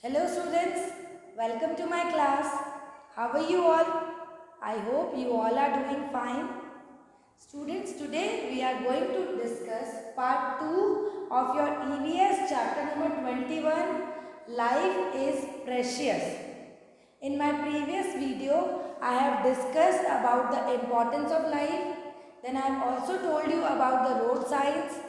Hello students, welcome to my class. How are you all? I hope you all are doing fine. Students, today we are going to discuss part 2 of your EVS chapter number 21, Life is Precious. In my previous video, I have discussed about the importance of life. Then I have also told you about the road signs.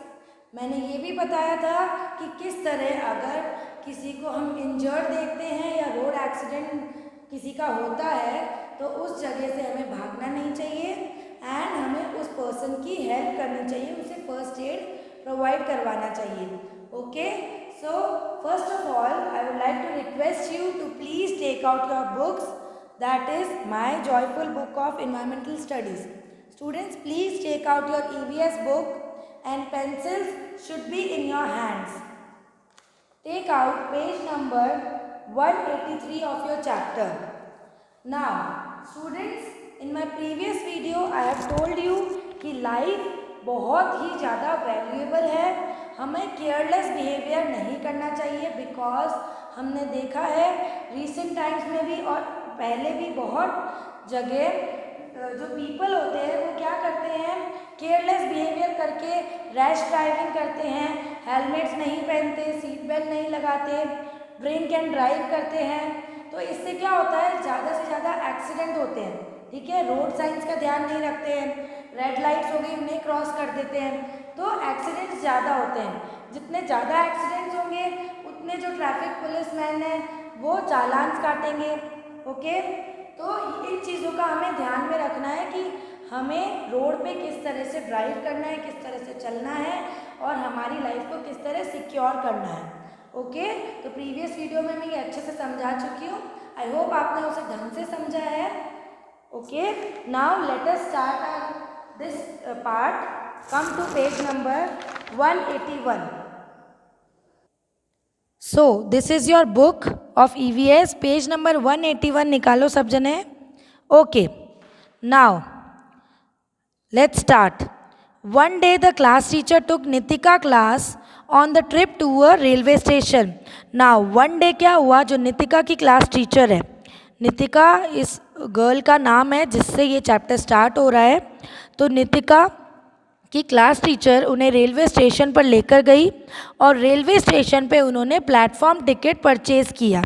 मैंने ये भी बताया था कि किस तरह अगर किसी को हम इंजर्ड देखते हैं या रोड एक्सीडेंट किसी का होता है तो उस जगह से हमें भागना नहीं चाहिए एंड हमें उस पर्सन की हेल्प करनी चाहिए, उसे फर्स्ट एड प्रोवाइड करवाना चाहिए. Okay, so first of all I would like to request you to please take out your books, that is my joyful book of environmental studies. Students, please take out your EVS book and pencils should be in your hands. Take out page number 183 of your chapter. Now, students, in my previous video I have told you कि life बहुत ही ज़्यादा valuable है, हमें careless behaviour नहीं करना चाहिए because हमने देखा है रिसेंट टाइम्स में भी और पहले भी बहुत जगह जो पीपल होते हैं वो क्या करते हैं, केयरलेस बिहेवियर करके रैश ड्राइविंग करते हैं, हेलमेट्स नहीं पहनते, सीट बेल्ट नहीं लगाते, ड्रिंक एंड ड्राइव करते हैं. तो इससे क्या होता है, ज़्यादा से ज़्यादा एक्सीडेंट होते हैं. ठीक है, रोड साइंस का ध्यान नहीं रखते हैं, रेड लाइट्स हो गई उन्हें क्रॉस कर देते हैं, तो एक्सीडेंट्स ज़्यादा होते हैं. जितने ज़्यादा एक्सीडेंट्स होंगे उतने जो ट्रैफिक पुलिस मैन हैं वो चालान काटेंगे. ओके, तो इन चीज़ों का हमें ध्यान में रखना है कि हमें रोड पे किस तरह से ड्राइव करना है, किस तरह से चलना है और हमारी लाइफ को किस तरह सिक्योर करना है. ओके, तो प्रीवियस वीडियो में मैं ये अच्छे से समझा चुकी हूँ. आई होप आपने उसे ढंग से समझा है. Okay, now let us start this part. Come to page number 181. So this is your book of EVS, page number 181 निकालो सब जने. Okay, now let's start. One day the class teacher took Nitika class on the trip to a railway station. Now one day क्या हुआ, जो नितिका की class teacher है, नितिका इस girl का नाम है जिससे ये चैप्टर स्टार्ट हो रहा है. तो नितिका की क्लास टीचर उन्हें रेलवे स्टेशन पर लेकर गई और रेलवे स्टेशन पे उन्होंने प्लेटफॉर्म टिकट परचेज़ किया.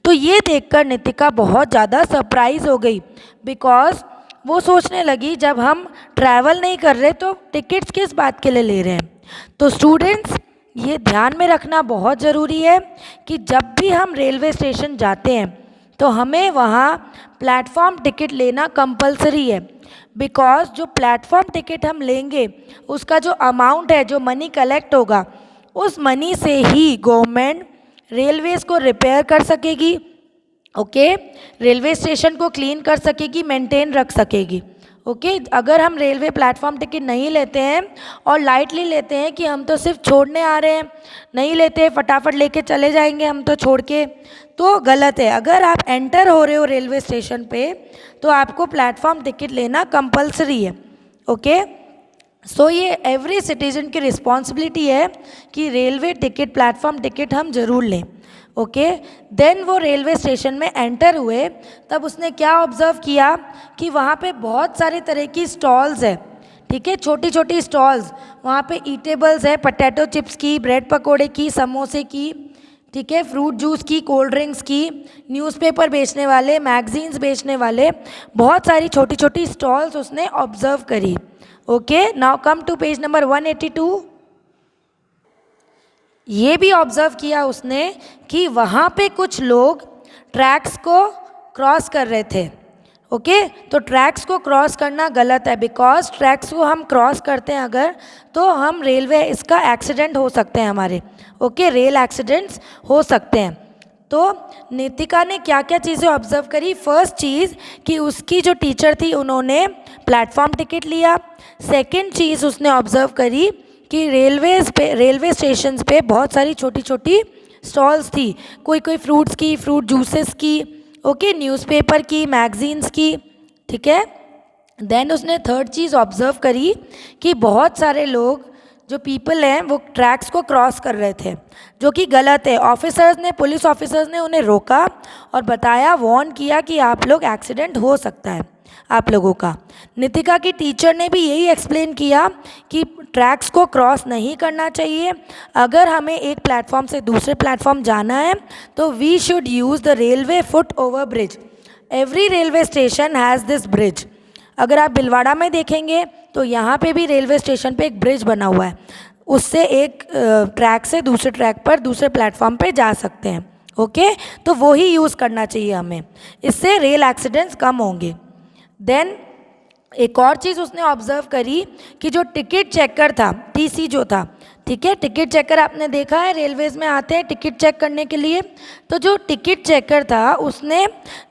तो ये देखकर नितिका बहुत ज़्यादा सरप्राइज़ हो गई बिकॉज वो सोचने लगी जब हम ट्रैवल नहीं कर रहे तो टिकट्स किस बात के लिए ले रहे हैं. तो स्टूडेंट्स, ये ध्यान में रखना बहुत ज़रूरी है कि जब भी हम रेलवे स्टेशन जाते हैं तो हमें वहाँ प्लेटफॉर्म टिकट लेना कंपलसरी है बिकॉज जो प्लेटफॉर्म टिकट हम लेंगे उसका जो अमाउंट है, जो मनी कलेक्ट होगा, उस मनी से ही गवर्नमेंट रेलवेज़ को रिपेयर कर सकेगी. ओके, रेलवे स्टेशन को क्लीन कर सकेगी, मेंटेन रख सकेगी. ओके, अगर हम रेलवे प्लेटफॉर्म टिकट नहीं लेते हैं और लाइटली लेते हैं कि हम तो सिर्फ छोड़ने आ रहे हैं, नहीं लेते, फटाफट लेके चले जाएंगे हम तो छोड़ के, तो गलत है. अगर आप एंटर हो रहे हो रेलवे स्टेशन पे तो आपको प्लेटफॉर्म टिकट लेना कंपलसरी है. ओके, सो ये एवरी सिटीजन की रिस्पॉन्सिबिलिटी है कि रेलवे टिकट, प्लेटफॉर्म टिकट हम ज़रूर लें. ओके, देन वो रेलवे स्टेशन में एंटर हुए तब उसने क्या ऑब्ज़र्व किया कि वहाँ पे बहुत सारे तरह की स्टॉल्स है. ठीक है, छोटी छोटी स्टॉल्स, वहाँ पे ईटेबल्स है, पोटैटो चिप्स की, ब्रेड पकोड़े की, समोसे की, ठीक है, फ्रूट जूस की, कोल्ड ड्रिंक्स की, न्यूज़पेपर बेचने वाले, मैगजीन्स बेचने वाले, बहुत सारी छोटी छोटी स्टॉल्स उसने ऑब्ज़र्व करी. Okay, now come to page number 182. ये भी ऑब्ज़र्व किया उसने कि वहाँ पे कुछ लोग ट्रैक्स को क्रॉस कर रहे थे. ओके, तो ट्रैक्स को क्रॉस करना गलत है बिकॉज ट्रैक्स को हम क्रॉस करते हैं अगर तो हम रेलवे, इसका एक्सीडेंट हो सकते हैं हमारे. ओके, रेल एक्सीडेंट्स हो सकते हैं. तो नितिका ने क्या क्या चीज़ें ऑब्ज़र्व करी. फर्स्ट चीज़ कि उसकी जो टीचर थी उन्होंने प्लेटफॉर्म टिकट लिया. सेकंड चीज़ उसने ऑब्ज़र्व करी कि रेलवे स्टेशंस पे बहुत सारी छोटी छोटी स्टॉल्स थी, कोई कोई फ्रूट्स की, फ्रूट जूसेस की, ओके, न्यूज़पेपर की, मैगजीन्स की. ठीक है, देन उसने थर्ड चीज़ ऑब्ज़र्व करी कि बहुत सारे लोग जो पीपल हैं वो ट्रैक्स को क्रॉस कर रहे थे, जो कि गलत है। पुलिस ऑफिसर्स ने उन्हें रोका और बताया, वार्न किया कि आप लोग एक्सीडेंट हो सकता है आप लोगों का। नितिका की टीचर ने भी यही एक्सप्लेन किया कि ट्रैक्स को क्रॉस नहीं करना चाहिए। अगर हमें एक प्लेटफॉर्म से दूसरे प्लेटफॉर्म जाना है तो we should use the railway foot over bridge. Every railway station has this bridge. अगर आप भिलवाड़ा में देखेंगे तो यहाँ पे भी रेलवे स्टेशन पे एक ब्रिज बना हुआ है, उससे एक ट्रैक से दूसरे ट्रैक पर दूसरे प्लेटफॉर्म पे जा सकते हैं। ओके, तो वो ही यूज़ करना चाहिए हमें, इससे रेल एक्सीडेंट्स कम होंगे। देन एक और चीज़ उसने ऑब्जर्व करी कि जो टिकट चेकर था, टीसी जो था, ठीक है, टिकट चेकर आपने देखा है रेलवेज़ में आते हैं टिकट चेक करने के लिए। तो जो टिकट चेकर था उसने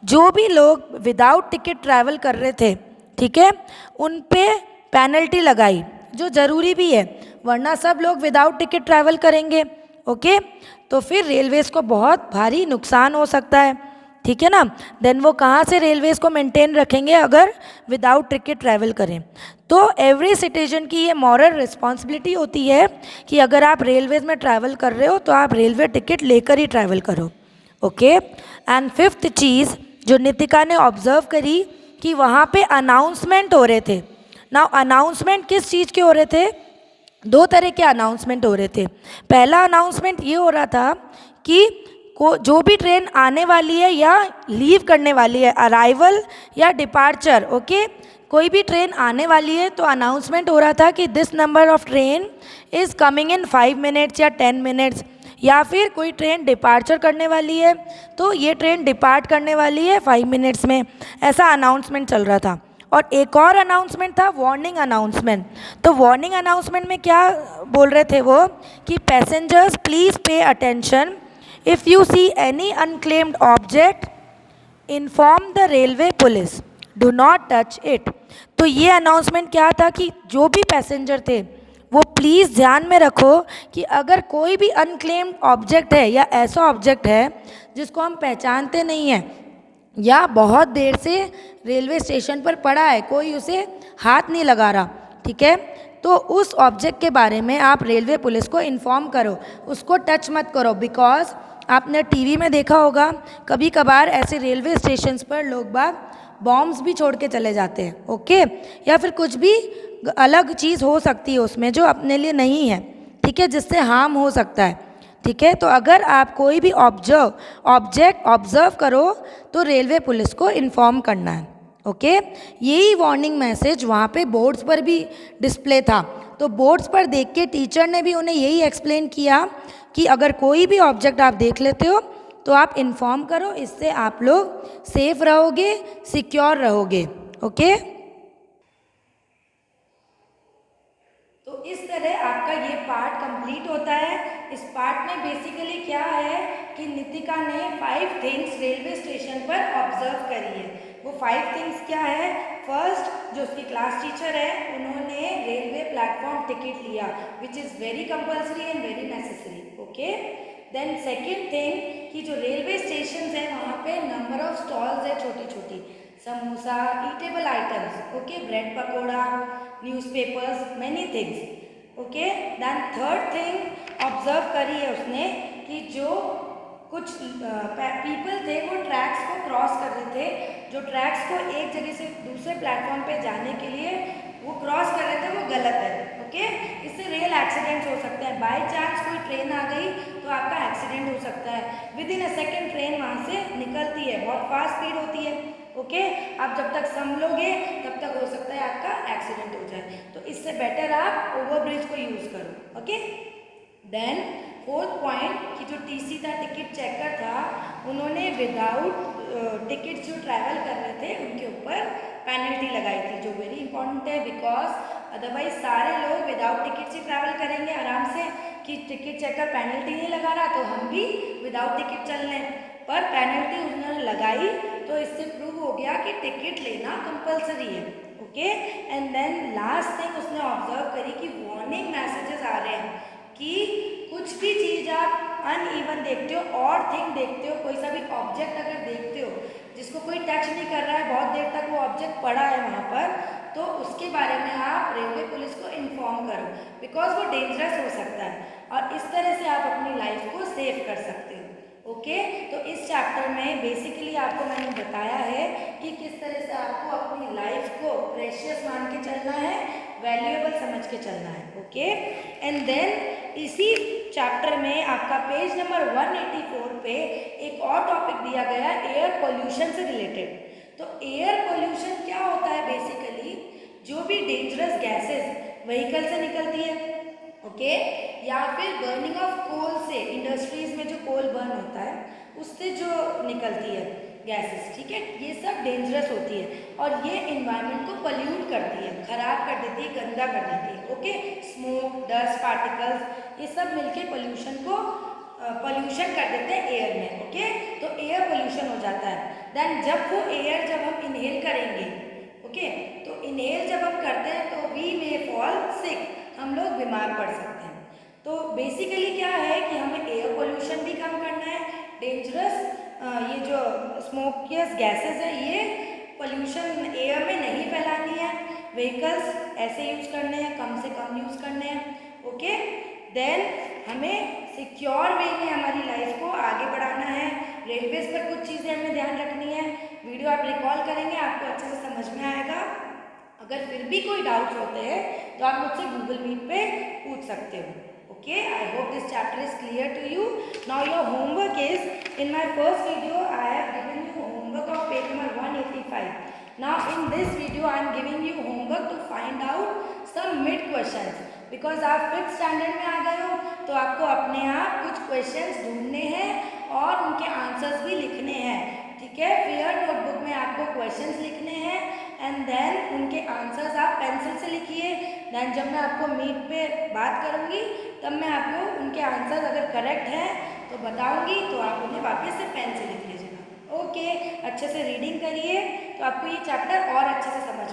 जो भी लोग विदाउट टिकट ट्रैवल कर रहे थे, ठीक है, उन पे पेनल्टी लगाई, जो ज़रूरी भी है, वरना सब लोग विदाउट टिकट ट्रैवल करेंगे। ओके, तो फिर रेलवेज़ को बहुत भारी नुकसान हो सकता है, ठीक है ना। देन वो कहाँ से रेलवेज़ को मेंटेन रखेंगे अगर विदाउट टिकट ट्रैवल करें। तो एवरी सिटीजन की ये मॉरल रिस्पॉन्सिबिलिटी होती है कि अगर आप रेलवेज़ में ट्रैवल कर रहे हो तो आप रेलवे टिकट लेकर ही ट्रैवल करो। ओके, एंड फिफ्थ चीज़ जो नितिका ने ऑब्जर्व करी कि वहाँ पे अनाउंसमेंट हो रहे थे। नाउ अनाउंसमेंट किस चीज़ के हो रहे थे? दो तरह के अनाउंसमेंट हो रहे थे। पहला अनाउंसमेंट ये हो रहा था कि जो भी ट्रेन आने वाली है या लीव करने वाली है, अराइवल या डिपार्चर, ओके, कोई भी ट्रेन आने वाली है तो अनाउंसमेंट हो रहा था कि this number of train is coming in 5 minutes या 10 मिनट्स, या फिर कोई ट्रेन डिपार्चर करने वाली है तो ये ट्रेन डिपार्ट करने वाली है 5 मिनट्स में, ऐसा अनाउंसमेंट चल रहा था। और एक और अनाउंसमेंट था वार्निंग अनाउंसमेंट। तो वार्निंग अनाउंसमेंट में क्या बोल रहे थे वो कि passengers please pay attention, if you see any unclaimed object inform the railway police, do not touch it. तो ये अनाउंसमेंट क्या था कि जो भी पैसेंजर थे वो प्लीज़ ध्यान में रखो कि अगर कोई भी अनक्लेम्ड ऑब्जेक्ट है या ऐसा ऑब्जेक्ट है जिसको हम पहचानते नहीं हैं या बहुत देर से रेलवे स्टेशन पर पड़ा है, कोई उसे हाथ नहीं लगा रहा, ठीक है, तो उस ऑब्जेक्ट के बारे में आप रेलवे पुलिस को इन्फॉर्म करो, उसको टच मत करो। बिकॉज आपने टीवी में देखा होगा कभी कभार ऐसे रेलवे स्टेशंस पर लोग बाग बॉम्ब्स भी छोड़ के चले जाते हैं, ओके, या फिर कुछ भी अलग चीज़ हो सकती है उसमें जो अपने लिए नहीं है, ठीक है, जिससे हार्म हो सकता है, ठीक है। तो अगर आप कोई भी ऑब्जेक्ट ऑब्जर्व करो तो रेलवे पुलिस को इन्फॉर्म करना है, ओके। यही वार्निंग मैसेज वहाँ पे बोर्ड्स पर भी डिस्प्ले था। तो बोर्ड्स पर देख के टीचर ने भी उन्हें यही एक्सप्लेन किया कि अगर कोई भी ऑब्जेक्ट आप देख लेते हो तो आप इन्फॉर्म करो, इससे आप लोग सेफ रहोगे, सिक्योर रहोगे, ओके। तो इस तरह आपका ये पार्ट कंप्लीट होता है। इस पार्ट में बेसिकली क्या है कि नितिका ने 5 थिंग्स रेलवे स्टेशन पर ऑब्जर्व करी है। वो 5 थिंग्स क्या है? फर्स्ट, जो उसकी क्लास टीचर है उन्होंने रेलवे प्लेटफॉर्म टिकट लिया, which is very compulsory and very necessary, okay. Then second thing कि जो रेलवे स्टेशन है वहाँ पे नंबर ऑफ स्टॉल्स है छोटी छोटी, samosa, eatable items, okay, bread pakora, newspapers, many things, okay. Then third thing observe करी है उसने कि जो कुछ पीपल थे वो ट्रैक्स को क्रॉस कर रहे थे, जो ट्रैक्स को एक जगह से दूसरे प्लेटफॉर्म पे जाने के लिए वो क्रॉस कर रहे थे, वो गलत है, ओके। इससे रेल एक्सीडेंट्स हो सकते हैं। बाय चांस कोई ट्रेन आ गई तो आपका एक्सीडेंट हो सकता है। With in a second train वहाँ से निकलती है, बहुत फास्ट स्पीड होती है, ओके। आप जब तक संभलोगे तब तक हो सकता है आपका एक्सीडेंट हो जाए, तो इससे बेटर आप ओवरब्रिज को यूज़ करो, ओके। देन फोर्थ पॉइंट कि जो टीसी था, टिकट चेकर था, उन्होंने विदाउट टिकट जो ट्रैवल कर रहे थे उनके ऊपर पेनल्टी लगाई थी, जो वेरी इंपॉर्टेंट है। बिकॉज अदरवाइज सारे लोग विदाउट टिकट से ट्रैवल करेंगे आराम से कि टिकट चेकर पेनल्टी नहीं लगा रहा तो हम भी विदाउट टिकट चल लें, पर पेनल्टी उन्होंने लगाई तो इससे प्रूव हो गया कि टिकट लेना कंपलसरी है, okay. And then last thing उसने ऑब्जर्व करी कि वार्निंग मैसेजेस आ रहे हैं कि कुछ भी चीज़ आप अनइवन देखते हो, और थिंग देखते हो, कोई सा भी ऑब्जेक्ट अगर देखते हो जिसको कोई टच नहीं कर रहा है, बहुत देर तक वो ऑब्जेक्ट पड़ा है वहाँ पर, तो उसके बारे में आप रेलवे पुलिस को इन्फॉर्म करो, बिकॉज वो डेंजरस हो सकता है और इस तरह से आप अपनी लाइफ को सेव कर सकते हो। ओके, तो इस चैप्टर में बेसिकली आपको मैंने बताया है कि किस तरह से आपको अपनी लाइफ को प्रेशियस मान के चलना है, वैल्यूएबल समझ के चलना है। ओके, एंड देन इसी चैप्टर में आपका पेज नंबर 184 पे एक और टॉपिक दिया गया, एयर पोल्यूशन से रिलेटेड। तो एयर पोल्यूशन क्या होता है? बेसिकली जो भी डेंजरस गैसेस व्हीकल से निकलती है, ओके, या फिर बर्निंग ऑफ कोल से, इंडस्ट्रीज में जो कोल बर्न होता है उससे जो निकलती है गैसेस, ठीक है, ये सब डेंजरस होती है और ये इन्वायरमेंट को पोल्यूट करती है, खराब कर देती है, गंदा कर देती है। ओके, स्मोक, डस्ट पार्टिकल्स, ये सब मिलके पोल्यूशन कर देते हैं एयर में। ओके, तो एयर पोल्यूशन हो जाता है। देन जब वो एयर जब हम इनहेल करेंगे, ओके, तो इनहेल जब हम करते हैं तो वी मे फॉल सिक, हम लोग बीमार पड़ सकते हैं। तो बेसिकली क्या है कि हमें एयर पोल्यूशन भी कम करना है, डेंजरस ये जो स्मोकियस गैसेस है ये पोल्यूशन एयर में नहीं फैलानी है, व्हीकल्स ऐसे यूज़ करने हैं, कम से कम यूज़ करने हैं। ओके, देन हमें सिक्योर वे में हमारी लाइफ को आगे बढ़ाना है। रेलवेज पर कुछ चीज़ें हमें ध्यान रखनी है, वीडियो आप रिकॉल करेंगे आपको अच्छे से समझ में आएगा। अगर फिर भी कोई डाउट्स होते हैं तो आप मुझसे गूगल मीट पे पूछ सकते हो। Okay, I hope this chapter is clear to you. Now your homework is, in my first video I have given you homework of page number 185. Now in this video I am giving you homework to find out some mid questions, because आप 5th standard में आ गए हो तो आपको अपने आप कुछ questions ढूंढने हैं और उनके आंसर्स भी लिखने हैं। ठीक है, फेयर नोटबुक में आपको क्वेश्चंस लिखने हैं एंड देन उनके आंसर्स आप पेंसिल से लिखिए। देन जब मैं आपको मीट पे बात करूँगी तब मैं आपको उनके आंसर अगर करेक्ट हैं तो बताऊँगी, तो आप उन्हें वापस से पेन से लिख लीजिएगा। ओके, अच्छे से रीडिंग करिए तो आपको ये चैप्टर और अच्छे से समझ